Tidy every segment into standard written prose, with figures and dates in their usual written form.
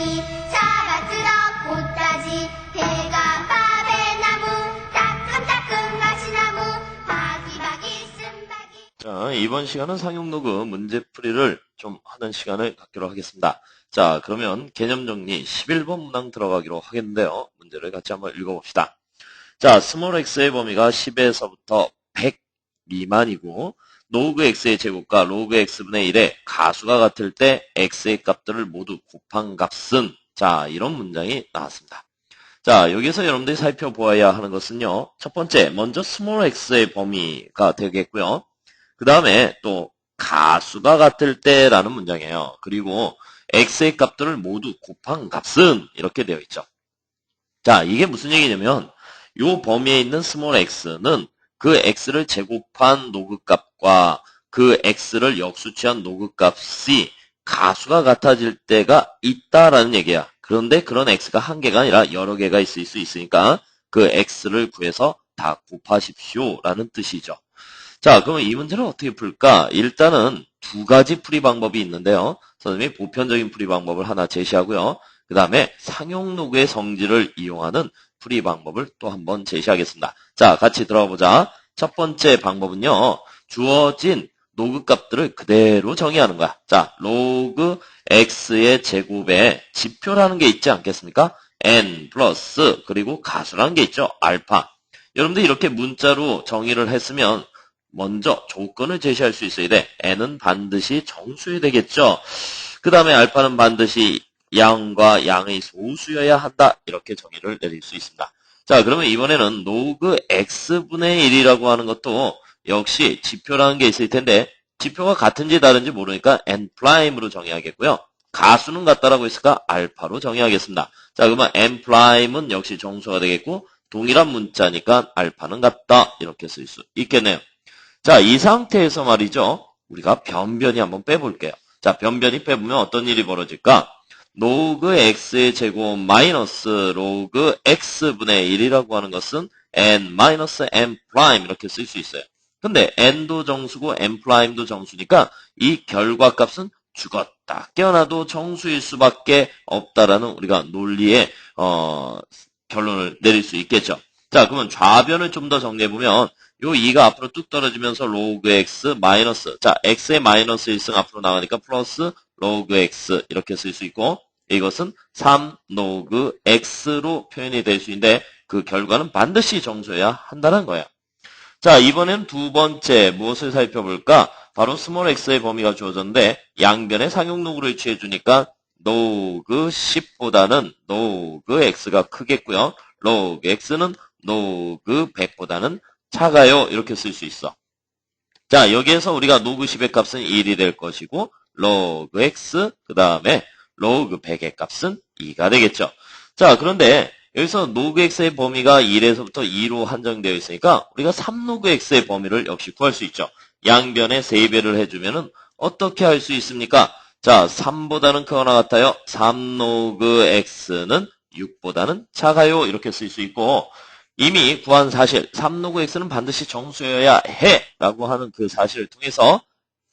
꽃다지 잡아들어 꽃다지 배가 밥에 나무 따끔따끔 가시나무 바기바기 쓴바기. 자, 이번 시간은 상용로그 문제풀이를 좀 하는 시간을 갖기로 하겠습니다. 자, 그러면 개념 정리 11번 문항 들어가기로 하겠는데요. 문제를 같이 한번 읽어봅시다. 자, 스몰 x의 범위가 10에서부터 100 미만이고 로그 x의 제곱과 로그 x분의 1의 가수가 같을 때 x의 값들을 모두 곱한 값은, 자, 이런 문장이 나왔습니다. 자, 여기서 여러분들이 살펴보아야 하는 것은요. 첫 번째, 먼저 스몰 x의 범위가 되겠고요. 그 다음에 또 가수가 같을 때라는 문장이에요. 그리고 x의 값들을 모두 곱한 값은 이렇게 되어 있죠. 자, 이게 무슨 얘기냐면 요 범위에 있는 스몰 x는 그 x를 제곱한 로그 값과 그 x를 역수치한 로그 값이 가수가 같아질 때가 있다라는 얘기야. 그런데 그런 x가 한 개가 아니라 여러 개가 있을 수 있으니까 그 x를 구해서 다 곱하십시오 라는 뜻이죠. 자, 그럼 이 문제를 어떻게 풀까? 일단은 두 가지 풀이 방법이 있는데요. 선생님이 보편적인 풀이 방법을 하나 제시하고요. 그 다음에 상용로그의 성질을 이용하는 풀이 방법을 또 한번 제시하겠습니다. 자, 같이 들어가 보자. 첫 번째 방법은요. 주어진 로그 값들을 그대로 정의하는 거야. 자, 로그 x의 제곱에 지표라는 게 있지 않겠습니까? n 플러스 그리고 가수라는 게 있죠. 알파. 여러분들 이렇게 문자로 정의를 했으면 먼저 조건을 제시할 수 있어야 돼. n은 반드시 정수여야 되겠죠. 그 다음에 알파는 반드시 양과 양의 소수여야 한다. 이렇게 정의를 내릴 수 있습니다. 자, 그러면 이번에는 로그 x분의 1이라고 하는 것도 역시 지표라는 게 있을 텐데 지표가 같은지 다른지 모르니까 n''으로 정의하겠고요. 가수는 같다라고 했으니까 알파로 정의하겠습니다. 자, 그러면 n''은 역시 정수가 되겠고 동일한 문자니까 알파는 같다. 이렇게 쓸 수 있겠네요. 자, 이 상태에서 말이죠. 우리가 변변이 한번 빼볼게요. 자, 변변이 빼보면 어떤 일이 벌어질까? 로그 x의 제곱 마이너스 로그 x분의 1이라고 하는 것은 n-n' 이렇게 쓸 수 있어요. 근데 n도 정수고 n''도 정수니까 이 결과값은 죽었다 깨어나도 정수일 수밖에 없다라는 우리가 논리의 결론을 내릴 수 있겠죠. 자, 그러면 좌변을 좀 더 정리해보면 요 2가 앞으로 뚝 떨어지면서 로그 x 마이너스, 자, x의 마이너스 1승 앞으로 나가니까 플러스 로그 x 이렇게 쓸 수 있고 이것은 3 로그 x로 표현이 될 수 있는데 그 결과는 반드시 정수여야 한다는 거예요. 자, 이번엔 두 번째 무엇을 살펴볼까? 바로 스몰 x의 범위가 주어졌는데 양변에 상용로그를 취해주니까 로그 10보다는 로그 x가 크겠고요. 로그 x는 로그 100보다는 작아요. 이렇게 쓸 수 있어. 자, 여기에서 우리가 로그 10의 값은 1이 될 것이고 로그 x 그 다음에 로그 100의 값은 2가 되겠죠. 자, 그런데 여기서 로그 x의 범위가 1에서부터 2로 한정되어 있으니까 우리가 3로그 x의 범위를 역시 구할 수 있죠. 양변에 3배를 해주면은 어떻게 할 수 있습니까? 자, 3보다는 크거나 같아요. 3로그 x는 6보다는 작아요. 이렇게 쓸 수 있고 이미 구한 사실 3로그 x는 반드시 정수여야 해 라고 하는 그 사실을 통해서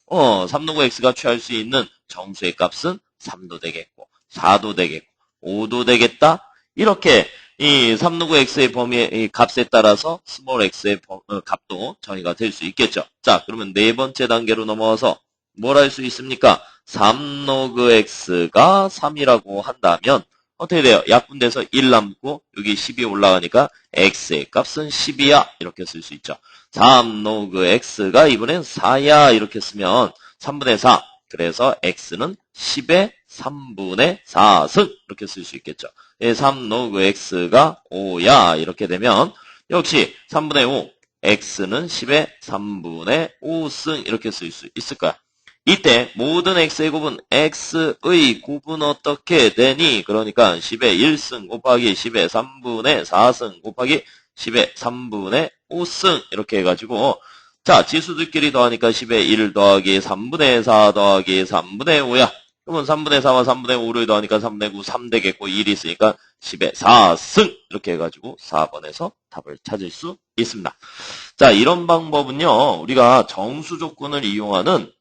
3로그 x가 취할 수 있는 정수의 값은 3도 되겠고 4도 되겠고 5도 되겠다. 이렇게 이 3로그 x의 범위의 값에 따라서 스몰 x의 값도 정의가 될 수 있겠죠. 자, 그러면 네 번째 단계로 넘어와서 뭘 할 수 있습니까? 3로그 x가 3이라고 한다면 어떻게 돼요? 약분돼서 1 남고 여기 10이 올라가니까 x의 값은 10이야. 이렇게 쓸 수 있죠. 3로그 x가 이번엔 4야. 이렇게 쓰면 3분의 4. 그래서 x는 10의 3분의 4승. 이렇게 쓸 수 있겠죠. 3로그 x가 5야. 이렇게 되면 역시 3분의 5. x는 10의 3분의 5승. 이렇게 쓸 수 있을 거야. 이때 모든 x의 곱은 x의 곱은 어떻게 되니? 그러니까 10의 1승 곱하기 10의 3분의 4승 곱하기 10의 3분의 5승 이렇게 해가지고 자, 지수들끼리 더하니까 10의 1 더하기 3분의 4 더하기 3분의 5야. 그러면 3분의 4와 3분의 5를 더하니까 3분의 9, 3 되겠고 1이 있으니까 10의 4승 이렇게 해가지고 4번에서 답을 찾을 수 있습니다. 자, 이런 방법은요. 우리가 정수 조건을 이용하는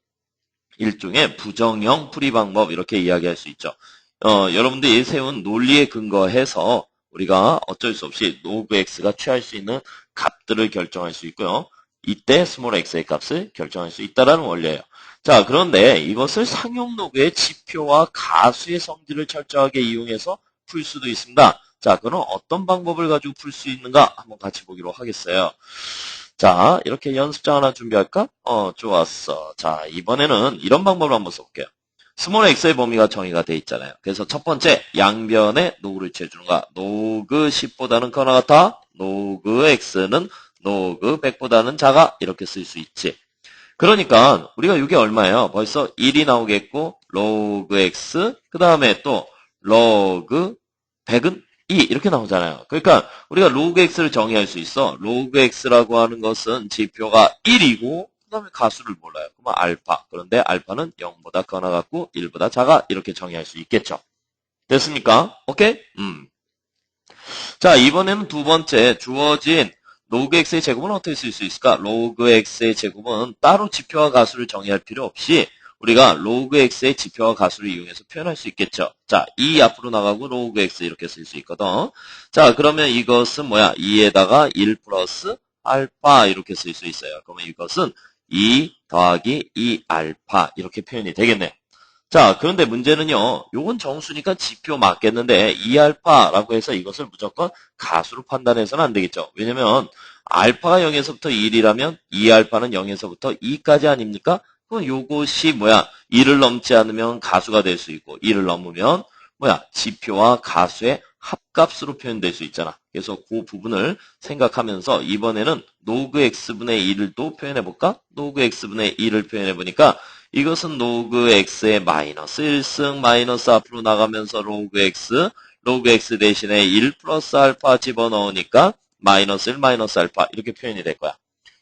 일종의 부정형 풀이 방법 이렇게 이야기할 수 있죠. 여러분들이 세운 논리에 근거해서 우리가 어쩔 수 없이 로그 x가 취할 수 있는 값들을 결정할 수 있고요. 이때 스몰 x의 값을 결정할 수 있다는 원리예요. 자, 그런데 이것을 상용 로그의 지표와 가수의 성질을 철저하게 이용해서 풀 수도 있습니다. 자, 그럼 어떤 방법을 가지고 풀 수 있는가 한번 같이 보기로 하겠어요. 자, 이렇게 연습장 하나 준비할까? 좋았어. 자, 이번에는 이런 방법을 한번 써볼게요. 스몰 x의 범위가 정의가 돼 있잖아요. 그래서 첫 번째, 양변에 로그를 취해주는가? 로그 10보다는 커나 같아? 로그 x는 로그 100보다는 작아? 이렇게 쓸 수 있지. 그러니까 우리가 이게 얼마예요? 벌써 1이 나오겠고 로그 x, 그 다음에 또 로그 100은 2 이렇게 나오잖아요. 그러니까 우리가 로그 x를 정의할 수 있어. 로그 x라고 하는 것은 지표가 1이고 그 다음에 가수를 몰라요. 그러면 알파. 그런데 알파는 0보다 커나 같고 1보다 작아. 이렇게 정의할 수 있겠죠. 됐습니까? 오케이? 자, 이번에는 두 번째 주어진 로그 x의 제곱은 어떻게 쓸 수 있을까? 로그 x의 제곱은 따로 지표와 가수를 정의할 필요 없이 우리가 로그 x의 지표와 가수를 이용해서 표현할 수 있겠죠. 자, 2 앞으로 나가고 로그 x 이렇게 쓸 수 있거든. 자, 그러면 이것은 뭐야? 2에다가 1 플러스 알파 이렇게 쓸 수 있어요. 그러면 이것은 2 더하기 2 알파 이렇게 표현이 되겠네요. 자, 그런데 문제는요, 요건 정수니까 지표 맞겠는데, 2알파라고 해서 이것을 무조건 가수로 판단해서는 안 되겠죠. 왜냐면, 알파가 0에서부터 1이라면, 2알파는 0에서부터 2까지 아닙니까? 그럼 요것이 뭐야, 1을 넘지 않으면 가수가 될 수 있고, 1을 넘으면, 뭐야, 지표와 가수의 합값으로 표현될 수 있잖아. 그래서 그 부분을 생각하면서, 이번에는 로그 x분의 1을 또 표현해볼까? 로그 x분의 1을 표현해보니까, 이것은 로그 x의 마이너스 1승 마이너스 앞으로 나가면서 로그 x 대신에 1 플러스 알파 집어넣으니까 마이너스 1 마이너스 알파 이렇게 표현이 될 거야.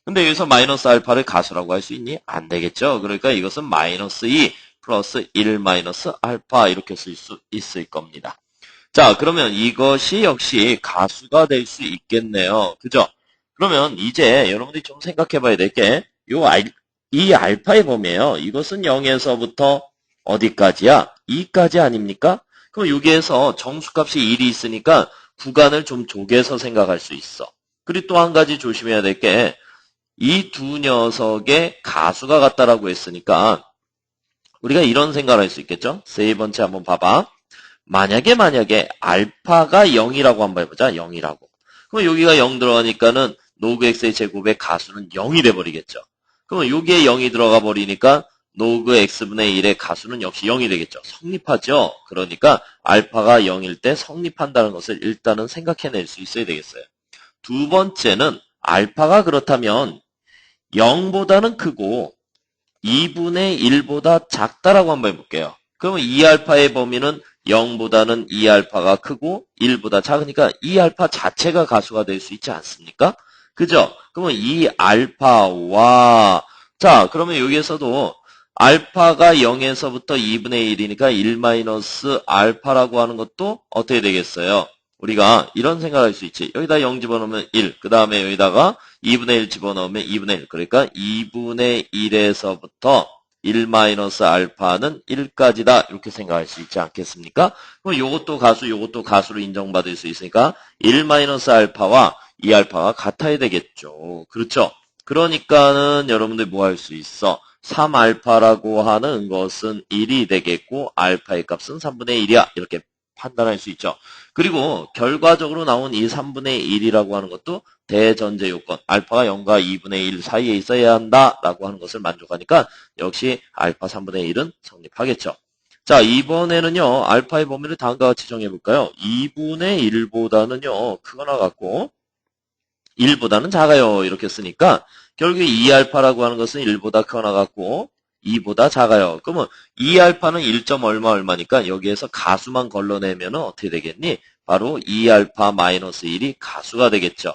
근데 여기서 마이너스 알파를 가수라고 할 수 있니? 안 되겠죠. 그러니까 이것은 마이너스 2 플러스 1 마이너스 알파 이렇게 쓸 수 있을 겁니다. 자, 그러면 이것이 역시 가수가 될 수 있겠네요. 그죠? 그러면 이제 여러분들이 좀 생각해 봐야 될 게 이 알파의 범위예요. 이것은 0에서부터 어디까지야? 2까지 아닙니까? 그럼 여기에서 정수값이 1이 있으니까 구간을 좀 쪼개서 생각할 수 있어. 그리고 또 한 가지 조심해야 될 게 이 두 녀석의 가수가 같다라고 했으니까 우리가 이런 생각을 할 수 있겠죠? 세 번째 한번 봐봐. 만약에 알파가 0이라고 한번 해보자. 0이라고. 그럼 여기가 0 들어가니까는 로그 x의 제곱의 가수는 0이 돼버리겠죠. 그러면 여기에 0이 들어가 버리니까 로그 x분의 1의 가수는 역시 0이 되겠죠. 성립하죠. 그러니까 알파가 0일 때 성립한다는 것을 일단은 생각해낼 수 있어야 되겠어요. 두 번째는 알파가 그렇다면 0보다는 크고 2분의 1보다 작다라고 한번 해볼게요. 그러면 2알파의 범위는 0보다는 2알파가 크고 1보다 작으니까 2알파 자체가 가수가 될 수 있지 않습니까? 그죠? 그러면 이 알파와 자, 그러면 여기에서도 알파가 0에서부터 2분의 1이니까 1 마이너스 알파라고 하는 것도 어떻게 되겠어요? 우리가 이런 생각을 할 수 있지. 여기다 0 집어넣으면 1, 그 다음에 여기다가 2분의 1 집어넣으면 2분의 1. 그러니까 2분의 1에서부터 1 마이너스 알파는 1까지다. 이렇게 생각할 수 있지 않겠습니까? 그럼 요것도 가수, 요것도 가수로 인정받을 수 있으니까 1 마이너스 알파와 2알파가 같아야 되겠죠. 그렇죠? 그러니까는 여러분들 뭐 할 수 있어? 3알파라고 하는 것은 1이 되겠고 알파의 값은 3분의 1이야. 이렇게 판단할 수 있죠. 그리고 결과적으로 나온 이 3분의 1이라고 하는 것도 대전제 요건, 알파가 0과 2분의 1 사이에 있어야 한다라고 하는 것을 만족하니까 역시 알파 3분의 1은 성립하겠죠. 자, 이번에는요. 알파의 범위를 다음과 같이 정해볼까요? 2분의 1보다는요. 크거나 같고 1보다는 작아요. 이렇게 쓰니까 결국에 2알파라고 하는 것은 1보다 크거나 같고 2보다 작아요. 그러면 2알파는 1. 얼마니까 여기에서 가수만 걸러내면 어떻게 되겠니? 바로 2알파 마이너스 1이 가수가 되겠죠.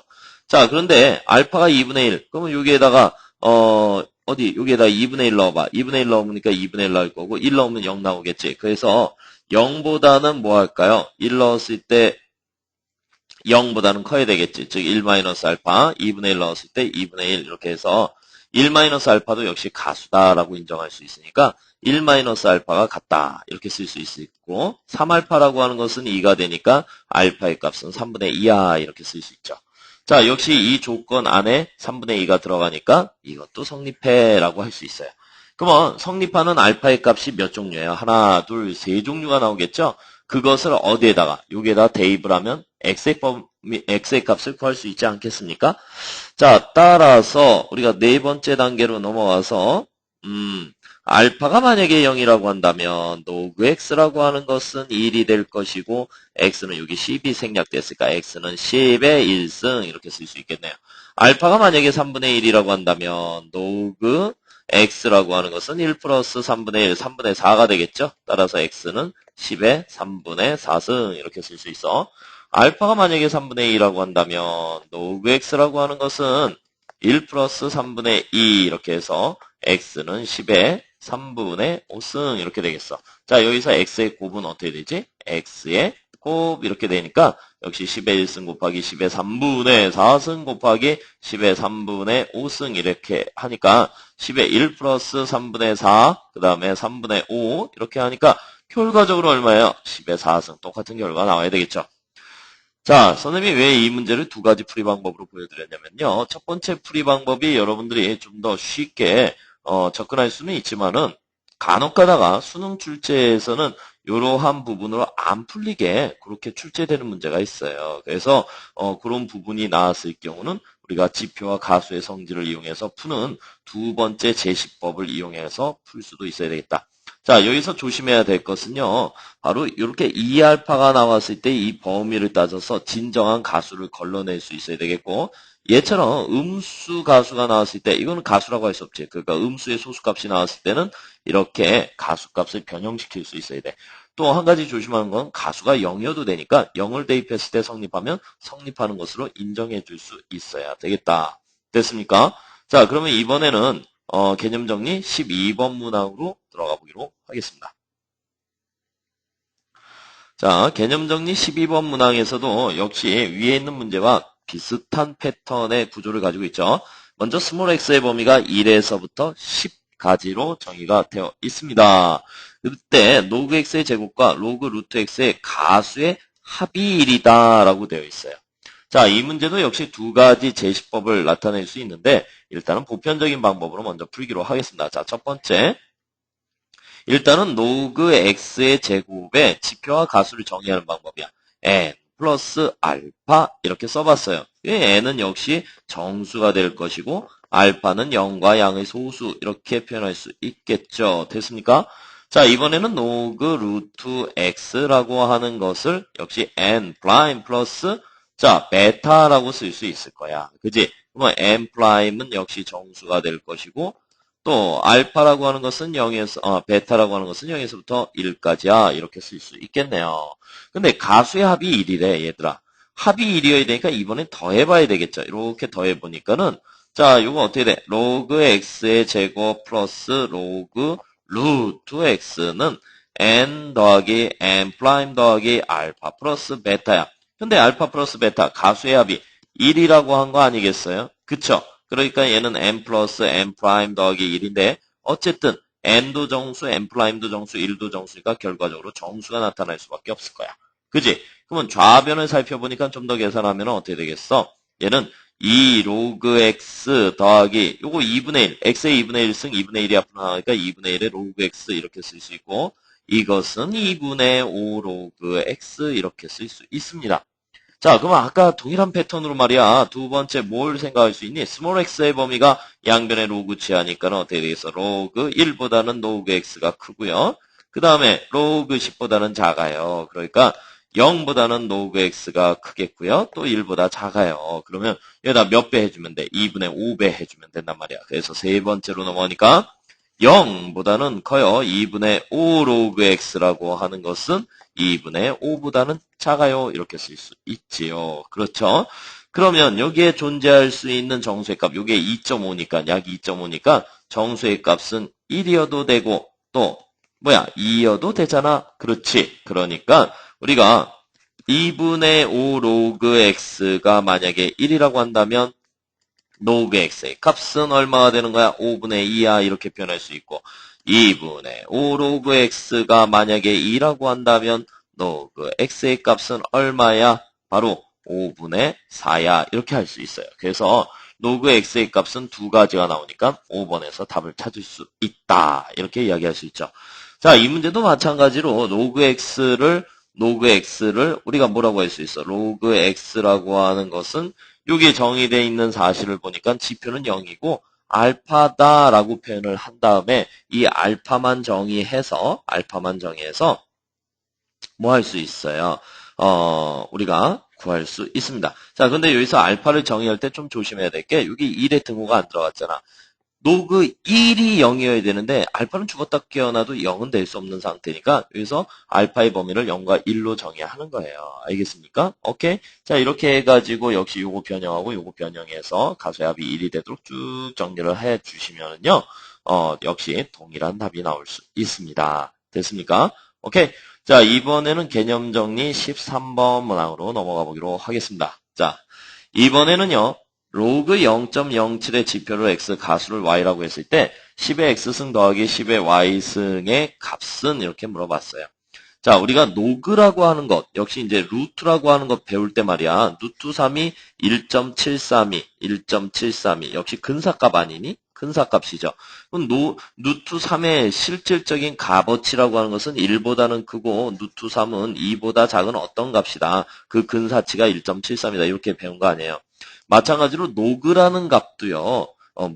자, 그런데 알파가 2분의 1. 그러면 여기에다가 여기에다 2분의 1 넣어봐. 2분의 1 넣으니까 2분의 1 나올 거고 1 넣으면 0 나오겠지. 그래서 0보다는 뭐 할까요? 1 넣었을 때 0보다는 커야 되겠지. 즉 1 마이너스 알파, 2분의 1 넣었을 때 2분의 1 이렇게 해서 1 마이너스 알파도 역시 가수다라고 인정할 수 있으니까 1-알파가 같다. 이렇게 쓸 수 있고 3알파라고 하는 것은 2가 되니까 알파의 값은 3분의 2야. 이렇게 쓸 수 있죠. 자, 역시 이 조건 안에 3분의 2가 들어가니까 이것도 성립해 라고 할 수 있어요. 그러면 성립하는 알파의 값이 몇 종류예요? 하나, 둘, 세 종류가 나오겠죠? 그것을 어디에다가, 여기에다 대입을 하면 x의 값을 구할 수 있지 않겠습니까? 자, 따라서 우리가 네 번째 단계로 넘어와서 알파가 만약에 0이라고 한다면 로그 x라고 하는 것은 1이 될 것이고 x는 여기 10이 생략됐으니까 x는 10의 1승 이렇게 쓸 수 있겠네요. 알파가 만약에 3분의 1이라고 한다면 로그 x라고 하는 것은 1 플러스 3분의 1, 3분의 4가 되겠죠? 따라서 x는 10의 3분의 4승 이렇게 쓸 수 있어. 알파가 만약에 3분의 2라고 한다면 로그 x라고 하는 것은 1 플러스 3분의 2 이렇게 해서 x는 10의 3분의 5승 이렇게 되겠어. 자, 여기서 x의 곱은 어떻게 되지? x의 곱 이렇게 되니까 역시 10의 1승 곱하기 10의 3분의 4승 곱하기 10의 3분의 5승 이렇게 하니까 10의 1 플러스 3분의 4, 그 다음에 3분의 5 이렇게 하니까 결과적으로 얼마예요? 10의 4승 똑같은 결과가 나와야 되겠죠. 자, 선생님이 왜 이 문제를 두 가지 풀이 방법으로 보여드렸냐면요. 첫 번째 풀이 방법이 여러분들이 좀 더 쉽게 접근할 수는 있지만은 간혹 가다가 수능 출제에서는 이러한 부분으로 안 풀리게 그렇게 출제되는 문제가 있어요. 그래서 그런 부분이 나왔을 경우는 우리가 지표와 가수의 성질을 이용해서 푸는 두 번째 제시법을 이용해서 풀 수도 있어야 되겠다. 자, 여기서 조심해야 될 것은요. 바로 이렇게 2알파가 나왔을 때 이 범위를 따져서 진정한 가수를 걸러낼 수 있어야 되겠고 얘처럼 음수 가수가 나왔을 때 이거는 가수라고 할 수 없지. 그러니까 음수의 소수값이 나왔을 때는 이렇게 가수값을 변형시킬 수 있어야 돼. 또 한 가지 조심하는 건 가수가 0이어도 되니까 0을 대입했을 때 성립하면 성립하는 것으로 인정해 줄 수 있어야 되겠다. 됐습니까? 자, 그러면 이번에는 개념 정리 12번 문항으로 들어가 보기로 하겠습니다. 자, 개념 정리 12번 문항에서도 역시 위에 있는 문제와 비슷한 패턴의 구조를 가지고 있죠. 먼저 스몰 x의 범위가 1에서부터 10까지로 정의가 되어 있습니다. 그때 로그 x의 제곱과 로그 루트 x의 가수의 합이 1이다 라고 되어 있어요. 자, 이 문제도 역시 두 가지 제시법을 나타낼 수 있는데 일단은 보편적인 방법으로 먼저 풀기로 하겠습니다. 자, 첫 번째. 일단은 로그 x의 제곱에 지표와 가수를 정의하는 방법이야. n 플러스 알파 이렇게 써봤어요. n은 역시 정수가 될 것이고 알파는 0과 양의 소수 이렇게 표현할 수 있겠죠. 됐습니까? 자, 이번에는 로그 루트 x라고 하는 것을 역시 n 프라임 플러스 자, 베타라고 쓸 수 있을 거야. 그지? 그러면 n 프라임은 역시 정수가 될 것이고 또 알파라고 하는 것은 0에서 베타라고 하는 것은 0에서부터 1까지야. 이렇게 쓸 수 있겠네요. 근데 가수의 합이 1이래, 얘들아. 합이 1이어야 되니까 이번엔 더해봐야 되겠죠. 이렇게 더해보니까는 자, 요거 어떻게 돼? 로그 x의 제곱 플러스 로그 루트 x는 n 더하기 n 프라임 더하기 알파 플러스 베타야. 근데 알파 플러스 베타 가수의 합이 1이라고 한 거 아니겠어요? 그쵸? 그러니까 얘는 n 플러스 n 프라임 더하기 1인데 어쨌든 n도 정수, n 프라임도 정수, 1도 정수니까 결과적으로 정수가 나타날 수밖에 없을 거야. 그지? 그러면 좌변을 살펴보니까 좀 더 계산하면 어떻게 되겠어? 얘는 2 로그 x 더하기 요거 2분의 1, x의 2분의 1승 2분의 1이 앞으로 나가니까 2분의 1의 로그 x 이렇게 쓸 수 있고 이것은 2분의 5 로그 x 이렇게 쓸 수 있습니다. 자, 그럼 아까 동일한 패턴으로 말이야. 두 번째 뭘 생각할 수 있니? 스몰 x의 범위가 양변의 로그치 하니까는 어떻게 되겠어? 로그 1보다는 로그 x가 크고요. 그 다음에 로그 10보다는 작아요. 그러니까 0보다는 로그 x가 크겠고요. 또 1보다 작아요. 그러면 여기다 몇 배 해주면 돼? 2분의 5배 해주면 된단 말이야. 그래서 세 번째로 넘어가니까 0보다는 커요. 2분의 5 로그 x라고 하는 것은 2분의 5보다는 작아요. 이렇게 쓸 수 있지요. 그렇죠? 그러면 여기에 존재할 수 있는 정수의 값, 요게 2.5니까, 약 2.5니까 정수의 값은 1이어도 되고 또 2이어도 되잖아. 그렇지. 그러니까 우리가 2분의 5 로그 x가 만약에 1이라고 한다면 로그 x의 값은 얼마가 되는 거야? 5분의 2야. 이렇게 표현할 수 있고 2분의 5 로그 x가 만약에 2라고 한다면 로그 x의 값은 얼마야? 바로 5분의 4야. 이렇게 할 수 있어요. 그래서 로그 x의 값은 두 가지가 나오니까 5번에서 답을 찾을 수 있다. 이렇게 이야기할 수 있죠. 자, 이 문제도 마찬가지로 로그 x를 우리가 뭐라고 할 수 있어? 로그 x라고 하는 것은 여기 정의되어 있는 사실을 보니까 지표는 0이고 알파다라고 표현을 한 다음에 이 알파만 정의해서 뭐 할 수 있어요? 우리가 구할 수 있습니다. 자, 근데 여기서 알파를 정의할 때 좀 조심해야 될 게 여기 1의 등호가 안 들어갔잖아. 로그 1이 0이어야 되는데 알파는 죽었다 깨어나도 0은 될 수 없는 상태니까 여기서 알파의 범위를 0과 1로 정의하는 거예요. 알겠습니까? 오케이? 자, 이렇게 해가지고 역시 요거 변형하고 요거 변형해서 가소의 합이 1이 되도록 쭉 정리를 해 주시면은요, 역시 동일한 답이 나올 수 있습니다. 됐습니까? 오케이. 자, 이번에는 개념 정리 13번 문항으로 넘어가 보기로 하겠습니다. 자, 이번에는요, 로그 0.07의 지표를 x 가수를 y라고 했을 때 10의 x승 더하기 10의 y승의 값은 이렇게 물어봤어요. 자, 우리가 로그라고 하는 것, 역시 이제 루트라고 하는 것 배울 때 말이야. 루트 3이 1.732, 역시 근사값 아니니? 근사값이죠. 그럼 루트 3의 실질적인 값어치라고 하는 것은 1보다는 크고 루트 3은 2보다 작은 어떤 값이다. 그 근사치가 1.73이다. 이렇게 배운 거 아니에요. 마찬가지로 로그라는 값도요.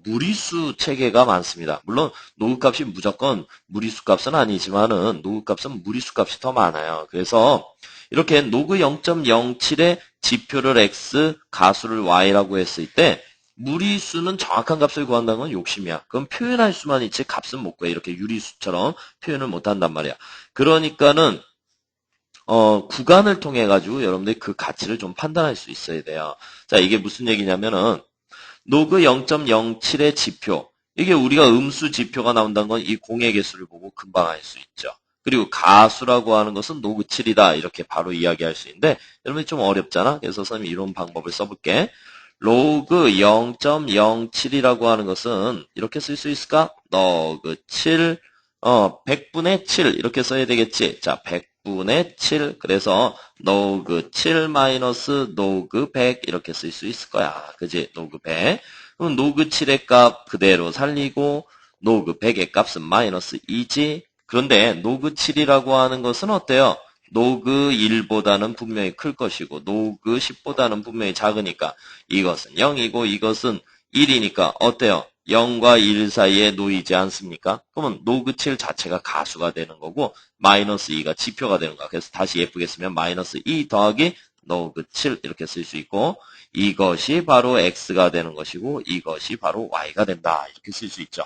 무리수 체계가 많습니다. 물론 로그 값이 무조건 무리수 값은 아니지만은 로그 값은 무리수 값이 더 많아요. 그래서 이렇게 로그 0.07의 지표를 x, 가수를 y라고 했을 때 무리수는 정확한 값을 구한다는 건 욕심이야. 그럼 표현할 수만 있지 값은 못 구해. 이렇게 유리수처럼 표현을 못 한단 말이야. 그러니까는 구간을 통해 가지고 여러분들이 그 가치를 좀 판단할 수 있어야 돼요. 자, 이게 무슨 얘기냐면은 로그 0.07의 지표. 이게 우리가 음수 지표가 나온다는 건 이 공의 개수를 보고 금방 알 수 있죠. 그리고 가수라고 하는 것은 로그 7이다. 이렇게 바로 이야기할 수 있는데 여러분이 좀 어렵잖아. 그래서 선생님이 이런 방법을 써볼게. 로그 0.07이라고 하는 것은 이렇게 쓸 수 있을까? 로그 7, 100분의 7 이렇게 써야 되겠지. 자, 100분의 7 그래서 로그 7 마이너스 로그 100 이렇게 쓸 수 있을 거야. 그지? 로그 100. 그럼 로그 7의 값 그대로 살리고 로그 100의 값은 마이너스 2지. 그런데 로그 7이라고 하는 것은 어때요? 로그 1보다는 분명히 클 것이고 로그 10보다는 분명히 작으니까 이것은 0이고 이것은 1이니까 어때요? 0과 1 사이에 놓이지 않습니까? 그러면 로그 7 자체가 가수가 되는 거고 마이너스 2가 지표가 되는 거야. 그래서 다시 예쁘게 쓰면 마이너스 2 더하기 로그 7 이렇게 쓸 수 있고 이것이 바로 x가 되는 것이고 이것이 바로 y가 된다. 이렇게 쓸 수 있죠.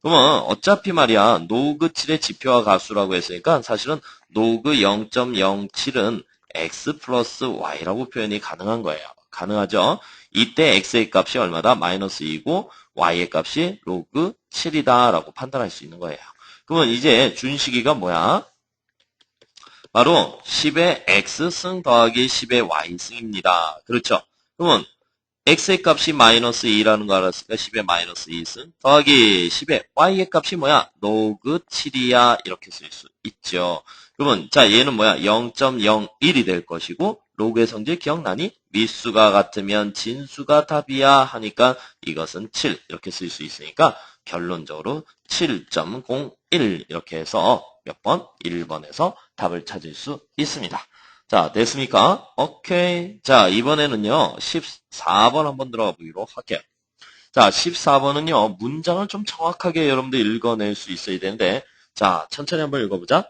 그러면 어차피 말이야 로그 7의 지표와 가수라고 했으니까 사실은 로그 0.07은 x 플러스 y라고 표현이 가능한 거예요. 가능하죠? 이때 x의 값이 얼마다? 마이너스 2고 y의 값이 로그 7이다 라고 판단할 수 있는 거예요. 그러면 이제 준식이가 뭐야? 바로 10의 x승 더하기 10의 y승입니다. 그렇죠? 그러면 x의 값이 마이너스 2라는 거 알았으니까 10의 마이너스 2승 더하기 10의 y의 값이 뭐야? 로그 7이야. 이렇게 쓸 수 있죠. 그러면 자 얘는 뭐야? 0.01이 될 것이고 로그의 성질 기억나니? 미수가 같으면 진수가 답이야 하니까 이것은 7 이렇게 쓸 수 있으니까 결론적으로 7.01 이렇게 해서 몇 번? 1번에서 답을 찾을 수 있습니다. 자, 됐습니까? 오케이. 자, 이번에는요, 14번 한번 들어가 보기로 할게요. 자, 14번은요, 문장을 좀 정확하게 여러분들 읽어낼 수 있어야 되는데, 자, 천천히 한번 읽어보자.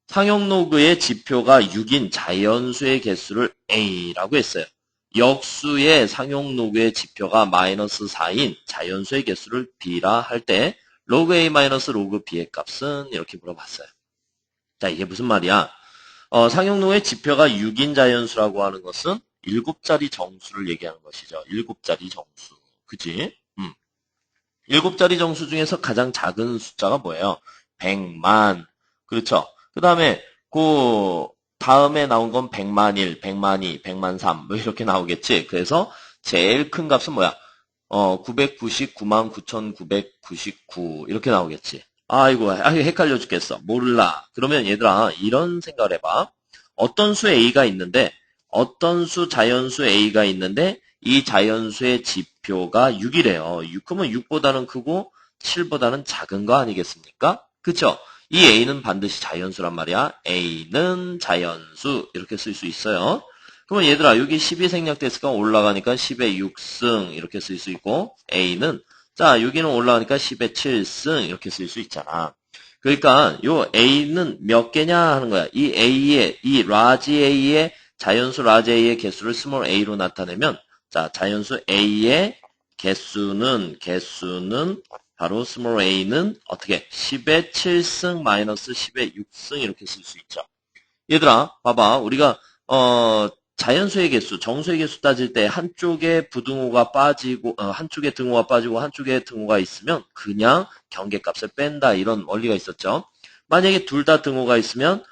상용 로그의 지표가 6인 자연수의 개수를 A라고 했어요. 역수의 상용 로그의 지표가 마이너스 4인 자연수의 개수를 B라 할 때, 로그 A 마이너스 로그 B의 값은 이렇게 물어봤어요. 자, 이게 무슨 말이야? 상용로의 지표가 6인 자연수라고 하는 것은 7자리 정수를 얘기하는 것이죠. 7자리 정수. 그치? 7자리 정수 중에서 가장 작은 숫자가 뭐예요? 100만. 그렇죠? 그 다음에, 다음에 나온 건 100만 1, 100만 2, 100만 3, 뭐 이렇게 나오겠지? 그래서 제일 큰 값은 뭐야? 999만 9,999. 이렇게 나오겠지? 아이고, 헷갈려 죽겠어. 몰라. 그러면 얘들아, 이런 생각을 해봐. 어떤 수 A가 있는데, 어떤 수 자연수 A가 있는데, 이 자연수의 지표가 6이래요. 6, 그러면 6보다는 크고, 7보다는 작은 거 아니겠습니까? 그쵸? 이 A는 반드시 자연수란 말이야. A는 자연수. 이렇게 쓸 수 있어요. 그러면 얘들아, 여기 10이 생략됐으니까 올라가니까 10의 6승. 이렇게 쓸 수 있고, A는 자, 여기는 올라가니까 10의 7승 이렇게 쓸 수 있잖아. 그러니까 요 A는 몇 개냐 하는 거야. 이 A의 이 large A의 자연수 large A의 개수를 small a로 나타내면 자, 자연수 A의 개수는 바로 small a는 어떻게 10의 7승 마이너스 10의 6승 이렇게 쓸 수 있죠. 얘들아, 봐봐. 우리가 자연수의 개수, 정수의 개수 따질 때 한쪽에 부등호가 빠지고 한쪽에 등호가 빠지고 한쪽에 등호가 있으면 그냥 경계값을 뺀다 이런 원리가 있었죠. 만약에 둘 다 등호가 있으면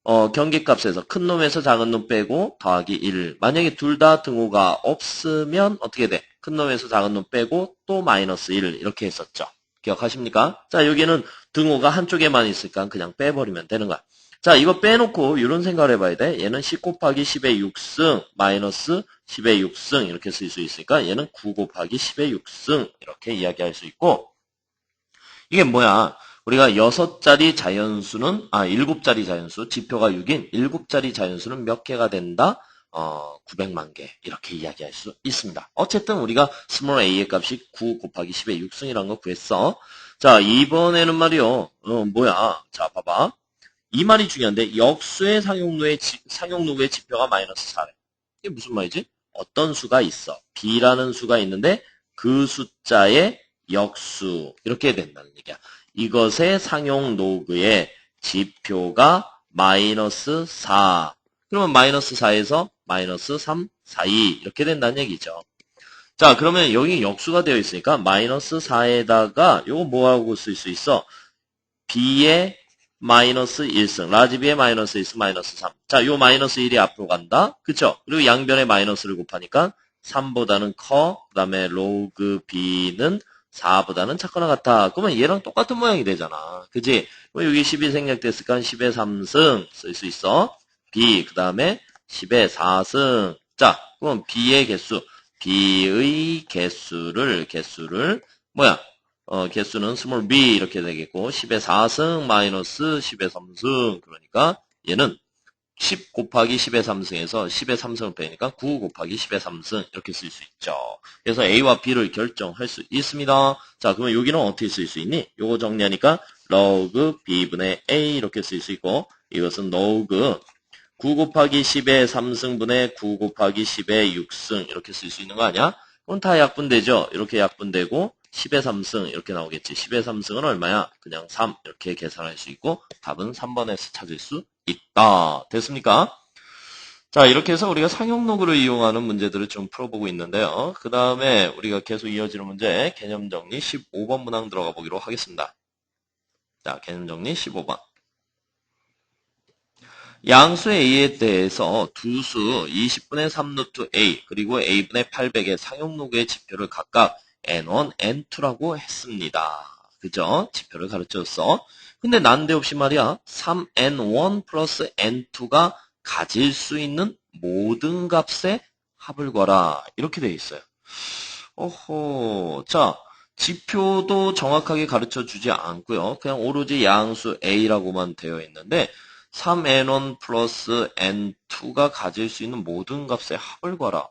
경계값에서 큰 놈에서 작은 놈 빼고 더하기 1. 만약에 둘 다 등호가 없으면 어떻게 돼? 큰 놈에서 작은 놈 빼고 또 마이너스 1 이렇게 했었죠. 기억하십니까? 자, 여기는 등호가 한쪽에만 있으니까 그냥 빼버리면 되는 거야. 자, 이거 빼놓고 이런 생각을 해봐야 돼. 얘는 10 곱하기 10의 6승 마이너스 10의 6승 이렇게 쓸 수 있으니까 얘는 9 곱하기 10의 6승 이렇게 이야기할 수 있고 이게 뭐야? 우리가 6자리 자연수는 7자리 자연수 지표가 6인 7자리 자연수는 몇 개가 된다? 900만 개 이렇게 이야기할 수 있습니다. 어쨌든 우리가 스몰 a의 값이 9 곱하기 10의 6승이라는 거 구했어. 자, 이번에는 말이요. 뭐야? 자, 봐봐. 이 말이 중요한데 역수의 상용로의 지표가 마이너스 4래. 이게 무슨 말이지? 어떤 수가 있어. B라는 수가 있는데 그 숫자의 역수 이렇게 된다는 얘기야. 이것의 상용로그의 지표가 마이너스 4. 그러면 마이너스 4에서 마이너스 3, 4, 2 이렇게 된다는 얘기죠. 자, 그러면 여기 역수가 되어 있으니까 마이너스 4에다가 요거 뭐하고 쓸 수 있어? B의 마이너스 1승, 라지 B의 마이너스 1승, 마이너스 3. 자, 요 마이너스 1이 앞으로 간다. 그쵸? 그리고 양변에 마이너스를 곱하니까 3보다는 커, 그 다음에 로그 B는 4보다는 작거나 같아. 그러면 얘랑 똑같은 모양이 되잖아. 그치? 그럼 여기 10이 생략됐으니까 10의 3승 쓸 수 있어. B, 그 다음에 10의 4승. 자, 그럼 B의 개수, B의 개수를, 뭐야? 개수는 스몰 b 이렇게 되겠고 10의 4승 마이너스 10의 3승 그러니까 얘는 10 곱하기 10의 3승에서 10의 3승을 빼니까 9 곱하기 10의 3승 이렇게 쓸 수 있죠. 그래서 a와 b를 결정할 수 있습니다. 자, 그러면 여기는 어떻게 쓸 수 있니? 요거 정리하니까 log b분의 a 이렇게 쓸 수 있고 이것은 log 9 곱하기 10의 3승분의 9 곱하기 10의 6승 이렇게 쓸 수 있는 거 아니야? 그건 다 약분되죠. 이렇게 약분되고 10의 3승 이렇게 나오겠지. 10의 3승은 얼마야? 그냥 3 이렇게 계산할 수 있고 답은 3번에서 찾을 수 있다. 됐습니까? 자, 이렇게 해서 우리가 상용로그를 이용하는 문제들을 좀 풀어보고 있는데요. 그 다음에 우리가 계속 이어지는 문제 개념 정리 15번 문항 들어가 보기로 하겠습니다. 자, 개념 정리 15번. 양수 A에 대해서 두 수 20분의 3루트 A 그리고 A분의 800의 상용로그의 지표를 각각 N1, N2라고 했습니다. 그죠? 지표를 가르쳐줬어. 근데 난데없이 말이야 3N1 플러스 N2가 가질 수 있는 모든 값의 합을 구하라 이렇게 되어 있어요. 자, 지표도 정확하게 가르쳐주지 않고요. 그냥 오로지 양수 A라고만 되어 있는데 3n1 플러스 n2가 가질 수 있는 모든 값의 합을 구하라.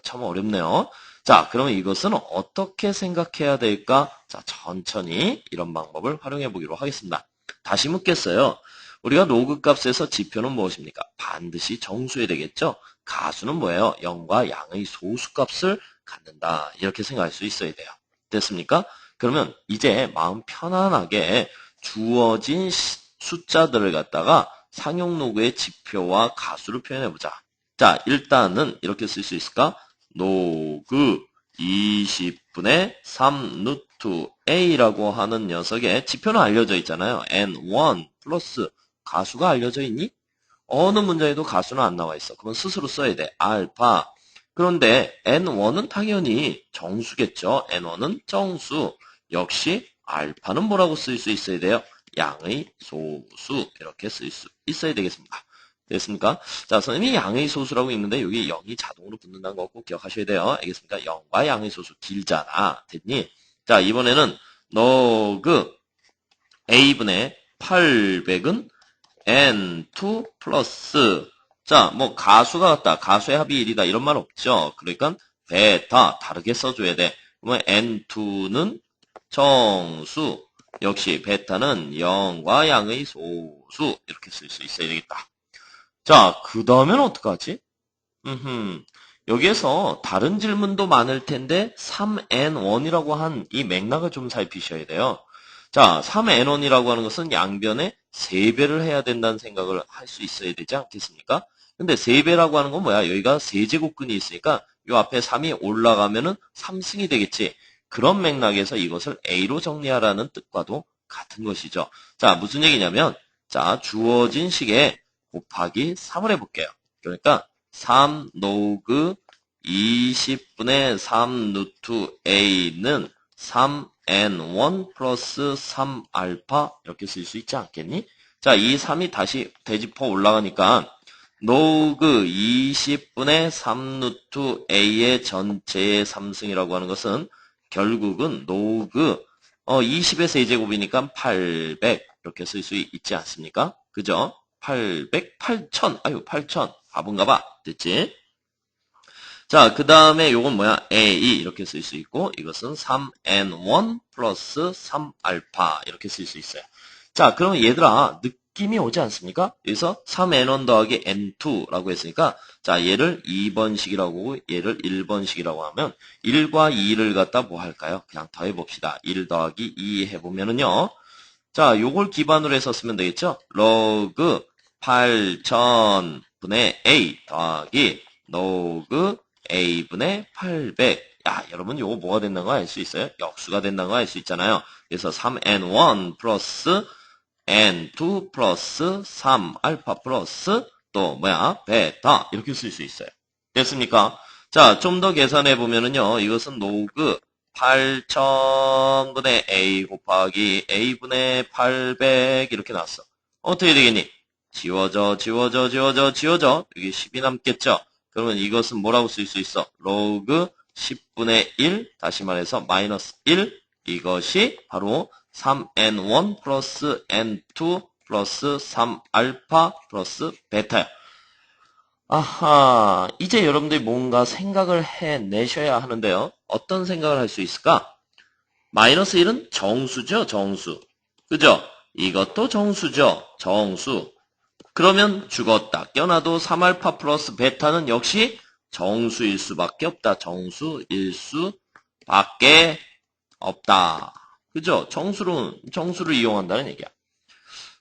참 어렵네요. 자, 그러면 이것은 어떻게 생각해야 될까? 자, 천천히 이런 방법을 활용해 보기로 하겠습니다. 다시 묻겠어요. 우리가 로그 값에서 지표는 무엇입니까? 반드시 정수여야 되겠죠? 가수는 뭐예요? 0과 양의 소수값을 갖는다. 이렇게 생각할 수 있어야 돼요. 됐습니까? 그러면 이제 마음 편안하게 주어진 숫자들을 갖다가 상용로그의 지표와 가수를 표현해보자. 자, 일단은 이렇게 쓸 수 있을까? 로그 20분의 3 루트 a라고 하는 녀석의 지표는 알려져 있잖아요. n1 플러스 가수가 알려져 있니? 어느 문제에도 가수는 안 나와 있어. 그럼 스스로 써야 돼. 알파. 그런데 n1은 당연히 정수겠죠. n1은 정수. 역시 알파는 뭐라고 쓸 수 있어야 돼요? 양의 소수 이렇게 쓸 수 있어야 되겠습니다. 됐습니까? 자, 선생님이 양의 소수라고 있는데 여기 0이 자동으로 붙는다는 거 꼭 기억하셔야 돼요. 알겠습니까? 0과 양의 소수 길잖아. 됐니? 자, 이번에는 로그 a분의 800은 n2 플러스 자, 뭐 가수가 같다. 가수의 합이 1이다. 이런 말 없죠. 그러니까 베타 다르게 써줘야 돼. 그러면 n2는 정수 역시 베타는 0과 양의 소수 이렇게 쓸 수 있어야 되겠다. 자, 그 다음에는 어떡하지? 여기에서 다른 질문도 많을 텐데 3n1이라고 한 이 맥락을 좀 살피셔야 돼요. 자, 3n1이라고 하는 것은 양변에 3배를 해야 된다는 생각을 할 수 있어야 되지 않겠습니까? 근데 3배라고 하는 건 뭐야? 여기가 세제곱근이 있으니까 이 앞에 3이 올라가면은 3승이 되겠지. 그런 맥락에서 이것을 A로 정리하라는 뜻과도 같은 것이죠. 자, 무슨 얘기냐면 자, 주어진 식에 곱하기 3을 해볼게요. 그러니까 3 로그 20분의 3 루트 A는 3n1 플러스 3알파 이렇게 쓸 수 있지 않겠니? 자, 이 3이 다시 되짚어 올라가니까 로그 20분의 3 루트 A의 전체의 3승이라고 하는 것은 결국은 로그 20의 세제곱이니까 800 이렇게 쓸 수 있지 않습니까? 그죠? 800, 8000, 아유 8000 바본가 봐. 됐지? 자, 그 다음에 요건 뭐야? A 이렇게 쓸 수 있고 이것은 3n1 플러스 3알파 이렇게 쓸 수 있어요. 자, 그러면 얘들아 느낌이 오지 않습니까? 여기서 3n1 더하기 n2라고 했으니까 자, 얘를 2번식이라고 하고 얘를 1번식이라고 하면 1과 2를 갖다 뭐 할까요? 그냥 더해봅시다. 1 더하기 2 해보면은요. 자, 요걸 기반으로 해서 쓰면 되겠죠? 로그 8000분의 a 더하기 로그 a분의 800. 야, 여러분 요거 뭐가 된다는 거 알 수 있어요? 역수가 된다는 거 알 수 있잖아요. 그래서 3n1 플러스 n2 플러스 3알파 플러스 또 뭐야? 베타 이렇게 쓸 수 있어요. 됐습니까? 자, 좀 더 계산해 보면은요. 이것은 로그 8000분의 a 곱하기 a분의 800 이렇게 나왔어. 어떻게 되겠니? 지워져. 여기 10이 남겠죠? 그러면 이것은 뭐라고 쓸 수 있어? 로그 10분의 1, 다시 말해서 마이너스 1, 이것이 바로 3n1 플러스 n2 플러스 3알파 플러스 베타야. 아하, 이제 여러분들이 뭔가 생각을 해내셔야 하는데요. 어떤 생각을 할 수 있을까? 마이너스 1은 정수죠, 정수. 그죠? 이것도 정수죠, 정수. 그러면 죽었다. 껴놔도 3알파 플러스 베타는 역시 정수일 수밖에 없다. 정수일 수밖에 없다. 그죠? 정수를 이용한다는 얘기야.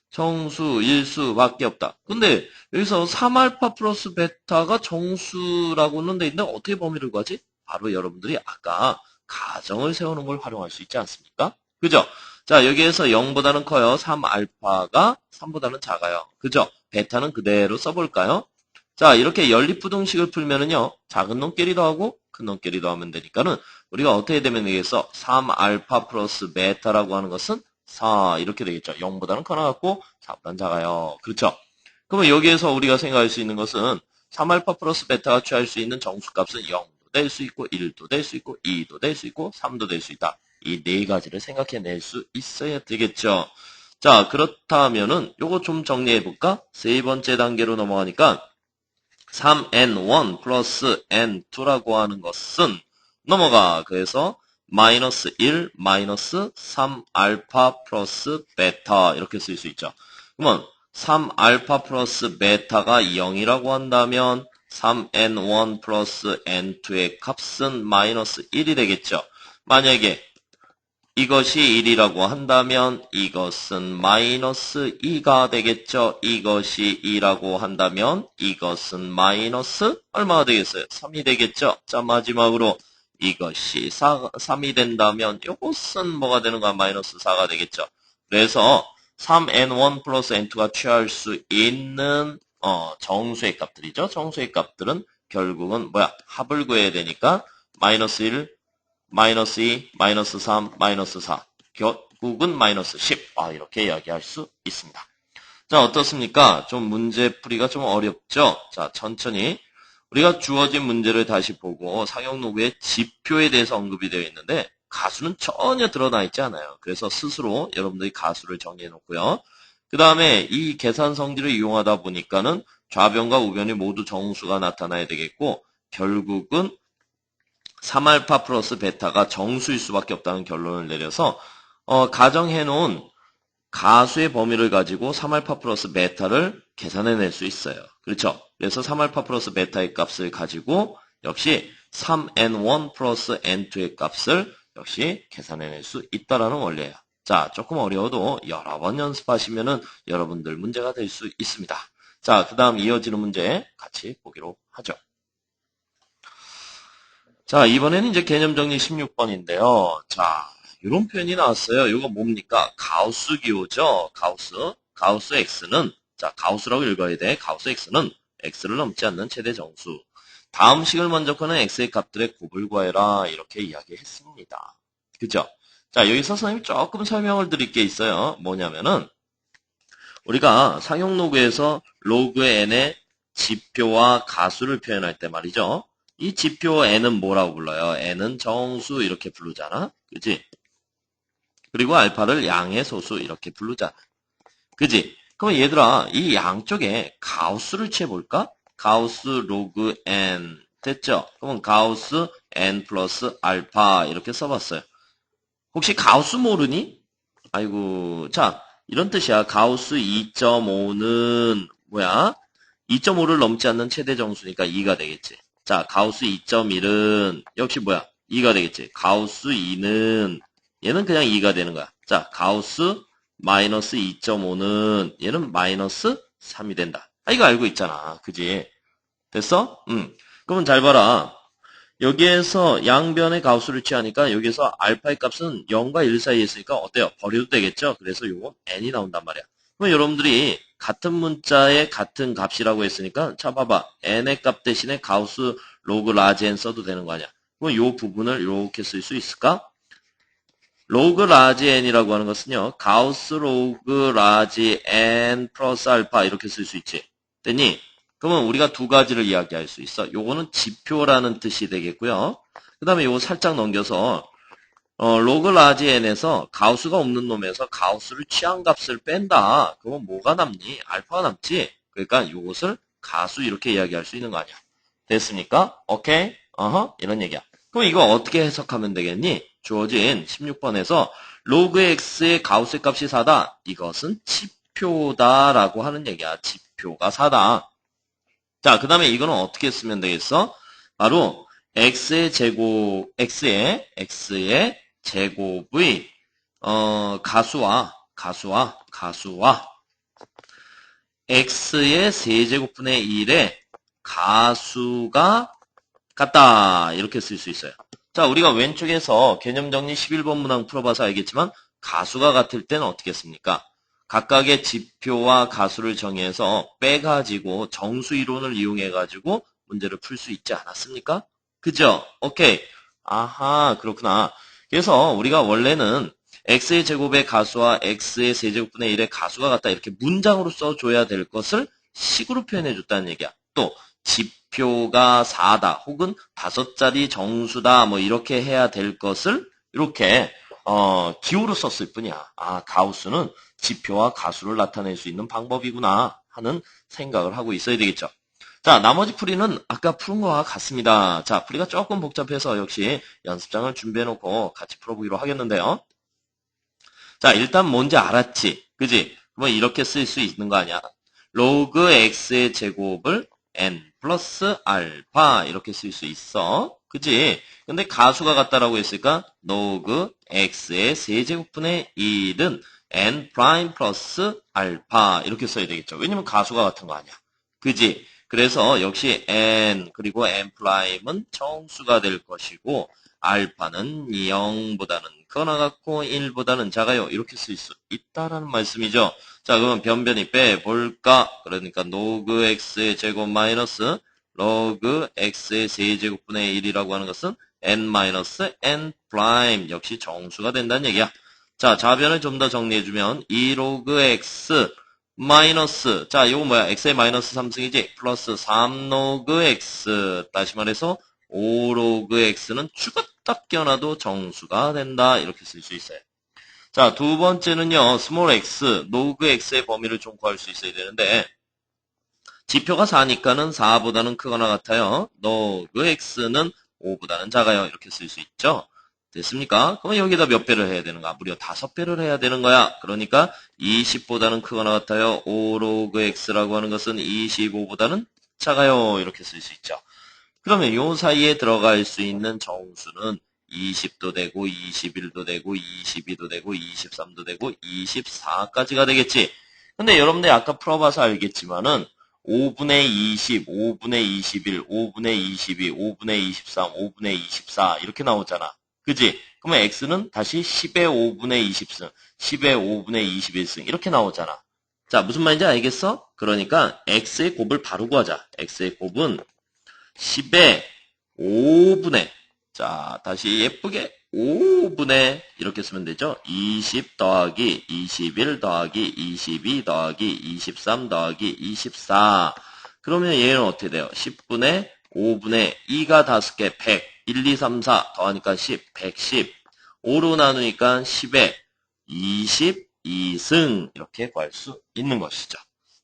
정수일 수밖에 없다. 근데 여기서 3알파 플러스 베타가 정수라고는 돼 있는데 어떻게 범위를 구하지? 바로 여러분들이 아까 가정을 세우는 걸 활용할 수 있지 않습니까? 그죠? 자, 여기에서 0보다는 커요. 3알파가 3보다는 작아요. 그죠? 베타는 그대로 써볼까요? 자, 이렇게 연립부등식을 풀면은요, 작은 놈끼리 더하고 큰 놈끼리 더하면 되니까는 우리가 어떻게 되면 되겠어? 3알파 플러스 베타라고 하는 것은 4 이렇게 되겠죠. 0보다는 커나갖고 4보다는 작아요. 그렇죠? 그러면 여기에서 우리가 생각할 수 있는 것은 3알파 플러스 베타가 취할 수 있는 정수값은 0도 될 수 있고 1도 될 수 있고 2도 될 수 있고 3도 될 수 있다. 이 네 가지를 생각해낼 수 있어야 되겠죠. 자, 그렇다면은 요거 좀 정리해 볼까? 세 번째 단계로 넘어가니까 3n1 플러스 n2라고 하는 것은 넘어가. 그래서 마이너스 1 마이너스 3알파 플러스 베타 이렇게 쓸 수 있죠. 그러면 3알파 플러스 베타가 0이라고 한다면 3n1 플러스 n2의 값은 마이너스 1이 되겠죠. 만약에 이것이 1이라고 한다면 이것은 마이너스 2가 되겠죠. 이것이 2라고 한다면 이것은 마이너스 얼마가 되겠어요? 3이 되겠죠. 자, 마지막으로 이것이 3이 된다면 이것은 뭐가 되는가? 마이너스 4가 되겠죠. 그래서 3n1 플러스 n2가 취할 수 있는 정수의 값들이죠. 정수의 값들은 결국은 뭐야? 합을 구해야 되니까 마이너스 1, 마이너스 2, 마이너스 3, 마이너스 4. 결국은 마이너스 10. 이렇게 이야기할 수 있습니다. 자, 어떻습니까? 좀 문제풀이가 좀 어렵죠? 자, 천천히. 우리가 주어진 문제를 다시 보고 상용로그의 지표에 대해서 언급이 되어 있는데 가수는 전혀 드러나 있지 않아요. 그래서 스스로 여러분들이 가수를 정리해 놓고요. 그 다음에 이 계산 성질을 이용하다 보니까는 좌변과 우변이 모두 정수가 나타나야 되겠고 결국은 3알파 플러스 베타가 정수일 수밖에 없다는 결론을 내려서 가정해 놓은 가수의 범위를 가지고 3알파 플러스 베타를 계산해낼 수 있어요. 그렇죠? 그래서 3알파 플러스 베타의 값을 가지고 역시 3n1 플러스 n2의 값을 역시 계산해낼 수 있다라는 원리예요. 자, 조금 어려워도 여러 번 연습하시면은 여러분들 문제가 될 수 있습니다. 자, 그 다음 이어지는 문제 같이 보기로 하죠. 자, 이번에는 이제 개념 정리 16번인데요. 자, 이런 표현이 나왔어요. 이거 뭡니까? 가우스 기호죠. 가우스 x는, 자, 가우스라고 읽어야 돼. 가우스 x는 x를 넘지 않는 최대 정수. 다음 식을 먼저 거는 x의 값들의 곱을 구해라. 이렇게 이야기했습니다. 그죠? 자, 여기서 선생님이 조금 설명을 드릴 게 있어요. 뭐냐면은, 우리가 상용로그에서 로그 n의 지표와 가수를 표현할 때 말이죠. 이 지표 n은 뭐라고 불러요? n은 정수 이렇게 부르잖아. 그지? 그리고 알파를 양의 소수 이렇게 부르잖아. 그지? 그럼 얘들아, 이 양쪽에 가우스를 취해볼까? 가우스 로그 n. 됐죠? 그러면 가우스 n 플러스 알파 이렇게 써봤어요. 혹시 가우스 모르니? 아이고, 자, 이런 뜻이야. 가우스 2.5는 뭐야? 2.5를 넘지 않는 최대 정수니까 2가 되겠지. 자, 가우스 2.1은 역시 뭐야? 2가 되겠지. 가우스 2는 얘는 그냥 2가 되는 거야. 자, 가우스 마이너스 2.5는 얘는 마이너스 3이 된다. 이거 알고 있잖아. 그지? 됐어? 그러면 잘 봐라. 여기에서 양변의 가우스를 취하니까 여기서 알파의 값은 0과 1 사이에 있으니까 어때요? 버려도 되겠죠? 그래서 요거 n이 나온단 말이야. 그럼 여러분들이 같은 문자에 같은 값이라고 했으니까 자 봐봐. n의 값 대신에 가우스 로그 라지 n 써도 되는 거 아니야. 그럼 요 부분을 이렇게 쓸 수 있을까? 로그 라지 n이라고 하는 것은요. 가우스 로그 라지 n 플러스 알파 이렇게 쓸 수 있지. 됐니? 그러면 우리가 두 가지를 이야기할 수 있어. 요거는 지표라는 뜻이 되겠고요. 그 다음에 요거 살짝 넘겨서 로그 라지 n에서 가우스가 없는 놈에서 가우스를 취한 값을 뺀다. 그러면 뭐가 남니? 알파가 남지. 그러니까 요것을 가수 이렇게 이야기할 수 있는 거 아니야. 됐습니까? 오케이? 이런 얘기야. 그럼 이거 어떻게 해석하면 되겠니? 주어진 16번에서 로그 x의 가우스 값이 4다. 이것은 지표다라고 하는 얘기야. 지표가 4다. 자, 그 다음에 이거는 어떻게 쓰면 되겠어? 바로 x의 제곱의 가수와 x의 세제곱분의 1의 가수가 같다. 이렇게 쓸 수 있어요. 자, 우리가 왼쪽에서 개념 정리 11번 문항 풀어봐서 알겠지만 가수가 같을 때는 어떻게 씁니까? 각각의 지표와 가수를 정해서 빼가지고 정수 이론을 이용해가지고 문제를 풀 수 있지 않았습니까? 그죠? 오케이. 아하, 그렇구나. 그래서 우리가 원래는 x의 제곱의 가수와 x의 세제곱분의 1의 가수가 같다. 이렇게 문장으로 써줘야 될 것을 식으로 표현해줬다는 얘기야. 또 지표가 4다. 혹은 5자리 정수다. 뭐 이렇게 해야 될 것을 이렇게 기호로 썼을 뿐이야. 아, 가우스는 지표와 가수를 나타낼 수 있는 방법이구나 하는 생각을 하고 있어야 되겠죠. 자, 나머지 풀이는 아까 푸른 거와 같습니다. 자, 풀이가 조금 복잡해서 역시 연습장을 준비해놓고 같이 풀어보기로 하겠는데요. 자, 일단 뭔지 알았지? 그지? 뭐 이렇게 쓸 수 있는 거 아니야? 로그 x의 제곱을 n 플러스 알파 이렇게 쓸 수 있어. 그지? 근데 가수가 같다라고 했으니까 로그 x의 세제곱분의 1은 n 프라임 플러스 알파 이렇게 써야 되겠죠. 왜냐면 가수가 같은 거 아니야. 그지? 그래서 역시 n 그리고 n 프라임은 정수가 될 것이고 알파는 0보다는 크거나 같고 1보다는 작아요. 이렇게 쓸 수 있다라는 말씀이죠. 자, 그러면 변변히 빼볼까? 그러니까 로그 x의 제곱 마이너스 로그 x의 세제곱분의 1이라고 하는 것은 n 마이너스 n 프라임 역시 정수가 된다는 얘기야. 자, 좌변을 좀 더 정리해주면 2 로그 x 마이너스, 자, 이거 뭐야? x의 마이너스 3승이지? 플러스 3 로그 x, 다시 말해서 5 로그 x는 죽었다 깨어나도 정수가 된다. 이렇게 쓸 수 있어요. 자, 두 번째는요, 스몰 x, 로그 x의 범위를 좀 구할 수 있어야 되는데, 지표가 4니까는 4보다는 크거나 같아요. 로그 x는 5보다는 작아요. 이렇게 쓸 수 있죠. 됐습니까? 그럼 여기다 몇 배를 해야 되는가? 무려 5배를 해야 되는 거야. 그러니까 20보다는 크거나 같아요. 5 로그 x라고 하는 것은 25보다는 작아요. 이렇게 쓸 수 있죠. 그러면 요 사이에 들어갈 수 있는 정수는 20도 되고 21도 되고 22도 되고 23도 되고 24까지가 되겠지. 근데 여러분들 아까 풀어봐서 알겠지만은 5분의 20, 5분의 21, 5분의 22, 5분의 23, 5분의 24 이렇게 나오잖아. 그지? 그러면 x는 다시 10의 5분의 20승, 10의 5분의 21승 이렇게 나오잖아. 자, 무슨 말인지 알겠어? 그러니까 x의 곱을 바로 구하자. x의 곱은 10의 5분의, 자, 다시 예쁘게 5분의 이렇게 쓰면 되죠. 20 더하기 21 더하기 22 더하기 23 더하기 24. 그러면 얘는 어떻게 돼요? 10분의 5분의 2가 5개 100, 1, 2, 3, 4 더하니까 10, 110. 5로 나누니까 10에 22승 이렇게 구할 수 있는 것이죠.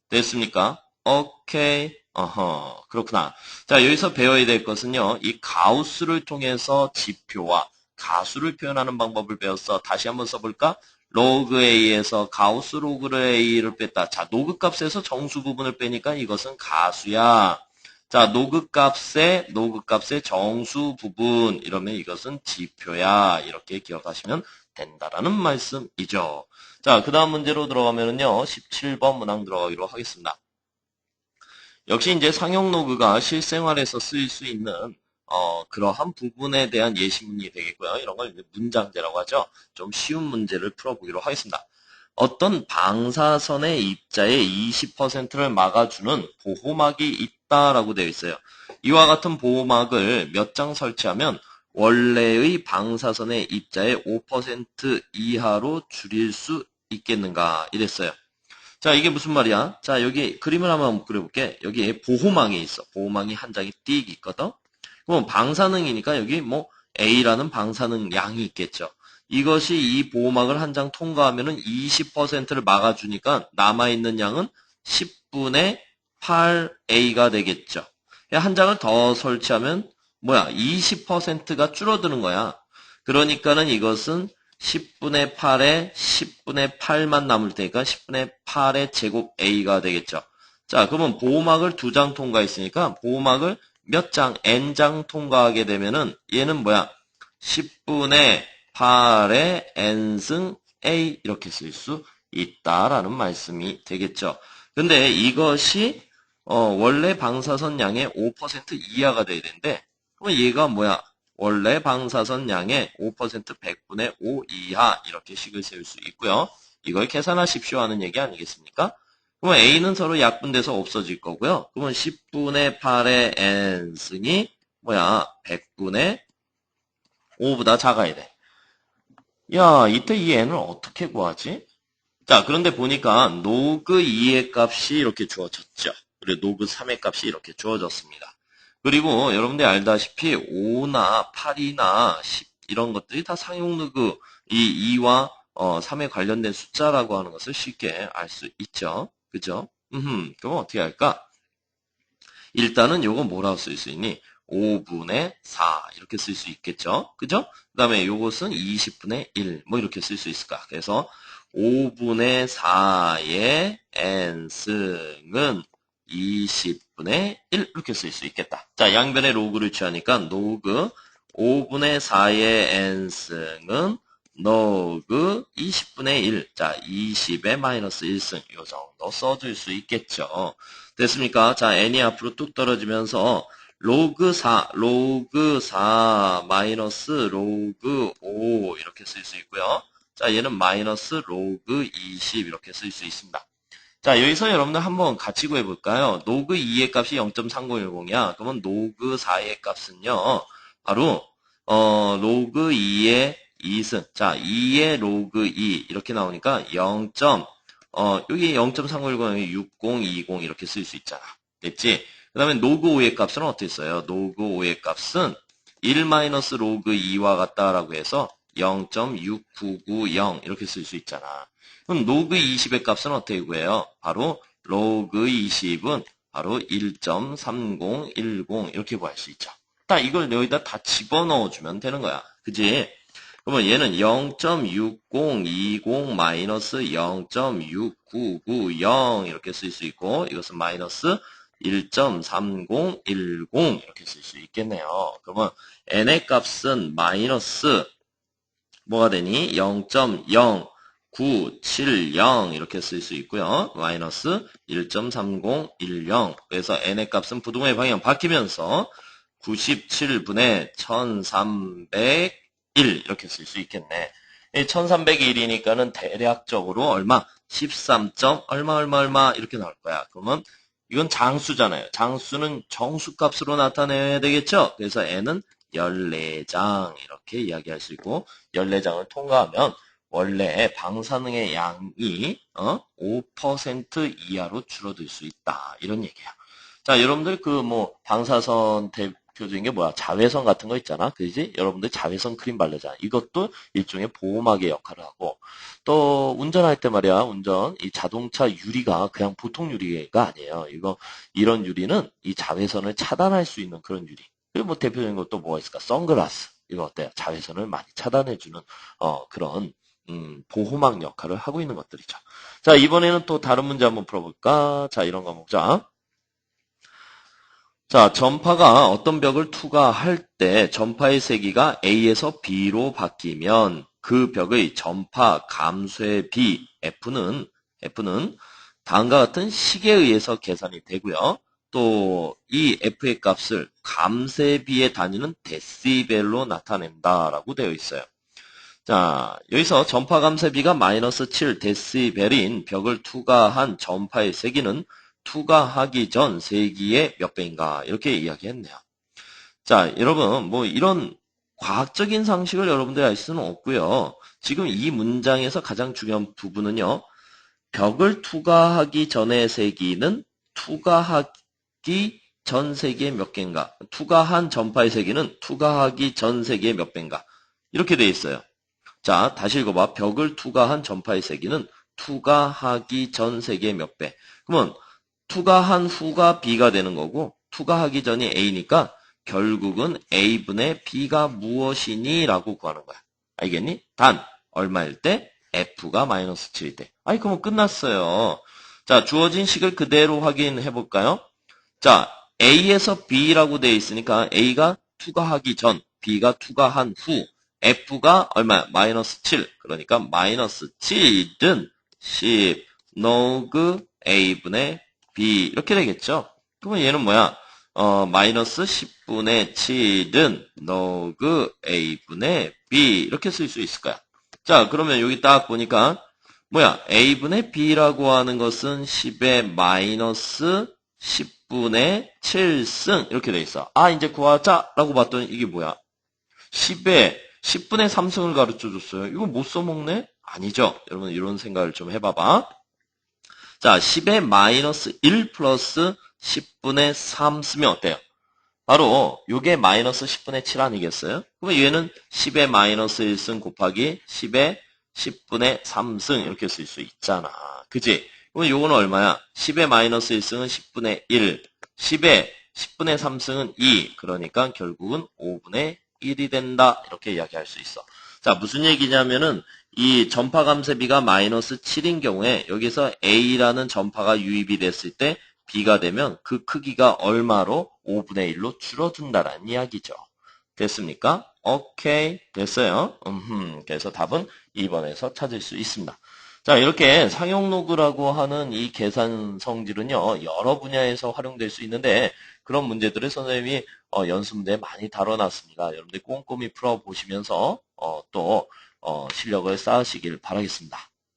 됐습니까? 오케이. 어허, 그렇구나. 자, 여기서 배워야 될 것은요, 이 가우스를 통해서 지표와 가수를 표현하는 방법을 배웠어. 다시 한번 써볼까? 로그 A에서 가우스 로그 A를 뺐다. 자, 노그 값에서 정수 부분을 빼니까 이것은 가수야. 자, 노그 값의 정수 부분, 이러면 이것은 지표야. 이렇게 기억하시면 된다라는 말씀이죠. 자, 그 다음 문제로 들어가면은요, 17번 문항 들어가기로 하겠습니다. 역시 이제 상용 로그가 실생활에서 쓰일 수 있는 그러한 부분에 대한 예시문이 되겠고요. 이런 걸 이제 문장제라고 하죠. 좀 쉬운 문제를 풀어보기로 하겠습니다. 어떤 방사선의 입자의 20%를 막아주는 보호막이 있다라고 되어 있어요. 이와 같은 보호막을 몇 장 설치하면 원래의 방사선의 입자의 5% 이하로 줄일 수 있겠는가 이랬어요. 자, 이게 무슨 말이야? 자, 여기 그림을 한번 그려볼게. 여기에 보호망이 있어. 보호망이 한 장이 띡 있거든? 그럼 방사능이니까 여기 뭐 A라는 방사능 양이 있겠죠. 이것이 이 보호막을 한 장 통과하면은 20%를 막아주니까 남아있는 양은 10분의 8A가 되겠죠. 한 장을 더 설치하면 뭐야? 20%가 줄어드는 거야. 그러니까는 이것은 10분의 8에 10분의 8만 남을 테니까 10분의 8의 제곱 A가 되겠죠. 자, 그러면 보호막을 2장 통과했으니까 보호막을 몇 장, N장 통과하게 되면은 얘는 뭐야? 10분의 8의 N승 A 이렇게 쓸 수 있다라는 말씀이 되겠죠. 근데 이것이 원래 방사선 양의 5% 이하가 돼야 되는데 그럼 얘가 뭐야? 원래 방사선 양의 5% 100분의 5 이하 이렇게 식을 세울 수 있고요. 이걸 계산하십시오 하는 얘기 아니겠습니까? 그러면 A는 서로 약분돼서 없어질 거고요. 그러면 10분의 8의 N승이 뭐야? 100분의 5보다 작아야 돼. 야, 이때 이 N을 어떻게 구하지? 자, 그런데 보니까 노그 2의 값이 이렇게 주어졌죠. 그리고 노그 3의 값이 이렇게 주어졌습니다. 그리고 여러분들이 알다시피 5나 8이나 10 이런 것들이 다 상용 노그 이 2와 3에 관련된 숫자라고 하는 것을 쉽게 알 수 있죠. 그죠? 그럼 어떻게 할까? 일단은 요거 뭐라고 쓸 수 있니? 5분의 4 이렇게 쓸 수 있겠죠. 그죠? 그 다음에 요것은 20분의 1 뭐 이렇게 쓸 수 있을까? 그래서 5분의 4의 n승은 20분의 1 이렇게 쓸 수 있겠다. 자, 양변에 로그를 취하니까 로그 5분의 4의 n승은 로그 20분의 1. 자, 20의 마이너스 1승 이 정도 써줄 수 있겠죠. 됐습니까? 자, n이 앞으로 뚝 떨어지면서 로그 4 마이너스 로그 5 이렇게 쓸 수 있고요. 자, 얘는 마이너스 로그 20 이렇게 쓸 수 있습니다. 자, 여기서 여러분들 한번 같이 구해볼까요? 로그 2의 값이 0.3010이야. 그러면 로그 4의 값은요, 바로, 로그 2의 2승. 자, 2의 로그 2 이렇게 나오니까 0. 여기 0.3910이 6020 이렇게 쓸 수 있잖아. 됐지? 그 다음에 로그 5의 값은 어떻게 써요? 로그 5의 값은 1 마이너스 로그 2와 같다라고 해서 0.6990 이렇게 쓸 수 있잖아. 그럼 로그 20의 값은 어떻게 구해요? 바로 로그 20은 바로 1.3010 이렇게 구할 수 있죠. 딱 이걸 여기다 다 집어넣어 주면 되는 거야. 그지? 그러면 얘는 0.6020 마이너스 0.6990 이렇게 쓸 수 있고 이것은 마이너스 1.3010 이렇게 쓸 수 있겠네요. 그러면 n의 값은 마이너스 뭐가 되니? 0.0970 이렇게 쓸 수 있고요. 마이너스 1.3010 그래서 n의 값은 부동의 방향 바뀌면서 97분의 1301 이렇게 쓸 수 있겠네. 1301이니까는 대략적으로 얼마? 13. 얼마 이렇게 나올 거야. 그러면 이건 장수잖아요. 장수는 정수값으로 나타내야 되겠죠? 그래서 n은 14장 이렇게 이야기할 수 있고 14장을 통과하면 원래 방사능의 양이 5% 이하로 줄어들 수 있다. 이런 얘기야. 자, 여러분들 방사선 대표적인 게 뭐야? 자외선 같은 거 있잖아. 그지? 여러분들 자외선 크림 바르잖아. 이것도 일종의 보호막의 역할을 하고 또 운전할 때 말이야. 이 자동차 유리가 그냥 보통 유리가 아니에요. 이런 유리는 이 자외선을 차단할 수 있는 그런 유리. 그리고 대표적인 것도 뭐가 있을까? 선글라스. 이거 어때요? 자외선을 많이 차단해주는 그런 보호막 역할을 하고 있는 것들이죠. 자, 이번에는 또 다른 문제 한번 풀어볼까? 자, 이런 거 보자. 자, 전파가 어떤 벽을 투과할 때 전파의 세기가 A에서 B로 바뀌면 그 벽의 전파 감소의 비 F는 다음과 같은 식에 의해서 계산이 되고요. 또 이 F의 값을 감쇄비의 단위는 데시벨로 나타낸다라고 되어 있어요. 자, 여기서 전파 감쇄비가 마이너스 7 데시벨인 벽을 투과한 전파의 세기는 투과하기 전 세기의 몇 배인가 이렇게 이야기했네요. 자, 여러분 이런 과학적인 상식을 여러분들이 알 수는 없고요. 지금 이 문장에서 가장 중요한 부분은요. 벽을 투과하기 전의 세기는 투과하기 전 세기의 몇 개인가? 투과한 전파의 세기는 투과하기 전 세기의 몇 배인가? 이렇게 돼 있어요. 자, 다시 읽어봐. 벽을 투과한 전파의 세기는 투과하기 전 세기의 몇 배. 그러면 투과한 후가 B가 되는 거고 투과하기 전이 A니까 결국은 A분의 B가 무엇이니? 라고 구하는 거야. 알겠니? 단 얼마일 때? F가 마이너스 7일 때. 그럼 끝났어요. 자, 주어진 식을 그대로 확인해 볼까요? 자, A에서 B라고 되어 있으니까 A가 투과하기 전, B가 투과한 후, F가 얼마야? 마이너스 7. 그러니까 마이너스 7은 10 로그 A분의 B 이렇게 되겠죠? 그러면 얘는 뭐야? 마이너스 10분의 7은 로그 A분의 B 이렇게 쓸 수 있을 거야. 자, 그러면 여기 딱 보니까 뭐야? A분의 B라고 하는 것은 10의 마이너스 10분의 7승 이렇게 돼 있어. 이제 구하자라고 봤더니 이게 뭐야? 10분의 3승을 가르쳐 줬어요. 이거 못 써먹네? 아니죠. 여러분 이런 생각을 좀 해봐봐. 자, 10의 마이너스 1 플러스 10분의 3 쓰면 어때요? 바로 요게 마이너스 10분의 7 아니겠어요? 그러면 얘는 10의 마이너스 1승 곱하기 10의 10분의 3승 이렇게 쓸 수 있잖아. 그지? 그러면 요거는 얼마야? 10의 마이너스 1승은 10분의 1, 10의 10분의 3승은 2, 그러니까 결국은 5분의 1이 된다. 이렇게 이야기할 수 있어. 자, 무슨 얘기냐면은 이 전파 감쇄비가 마이너스 7인 경우에 여기서 A라는 전파가 유입이 됐을 때 B가 되면 그 크기가 얼마로 5분의 1로 줄어든다라는 이야기죠. 됐습니까? 오케이. 됐어요. 그래서 답은 2번에서 찾을 수 있습니다. 자, 이렇게 상용로그라고 하는 이 계산 성질은요, 여러 분야에서 활용될 수 있는데, 그런 문제들을 선생님이 연습 문제에 많이 다뤄놨습니다. 여러분들 꼼꼼히 풀어보시면서 또 실력을 쌓으시길 바라겠습니다.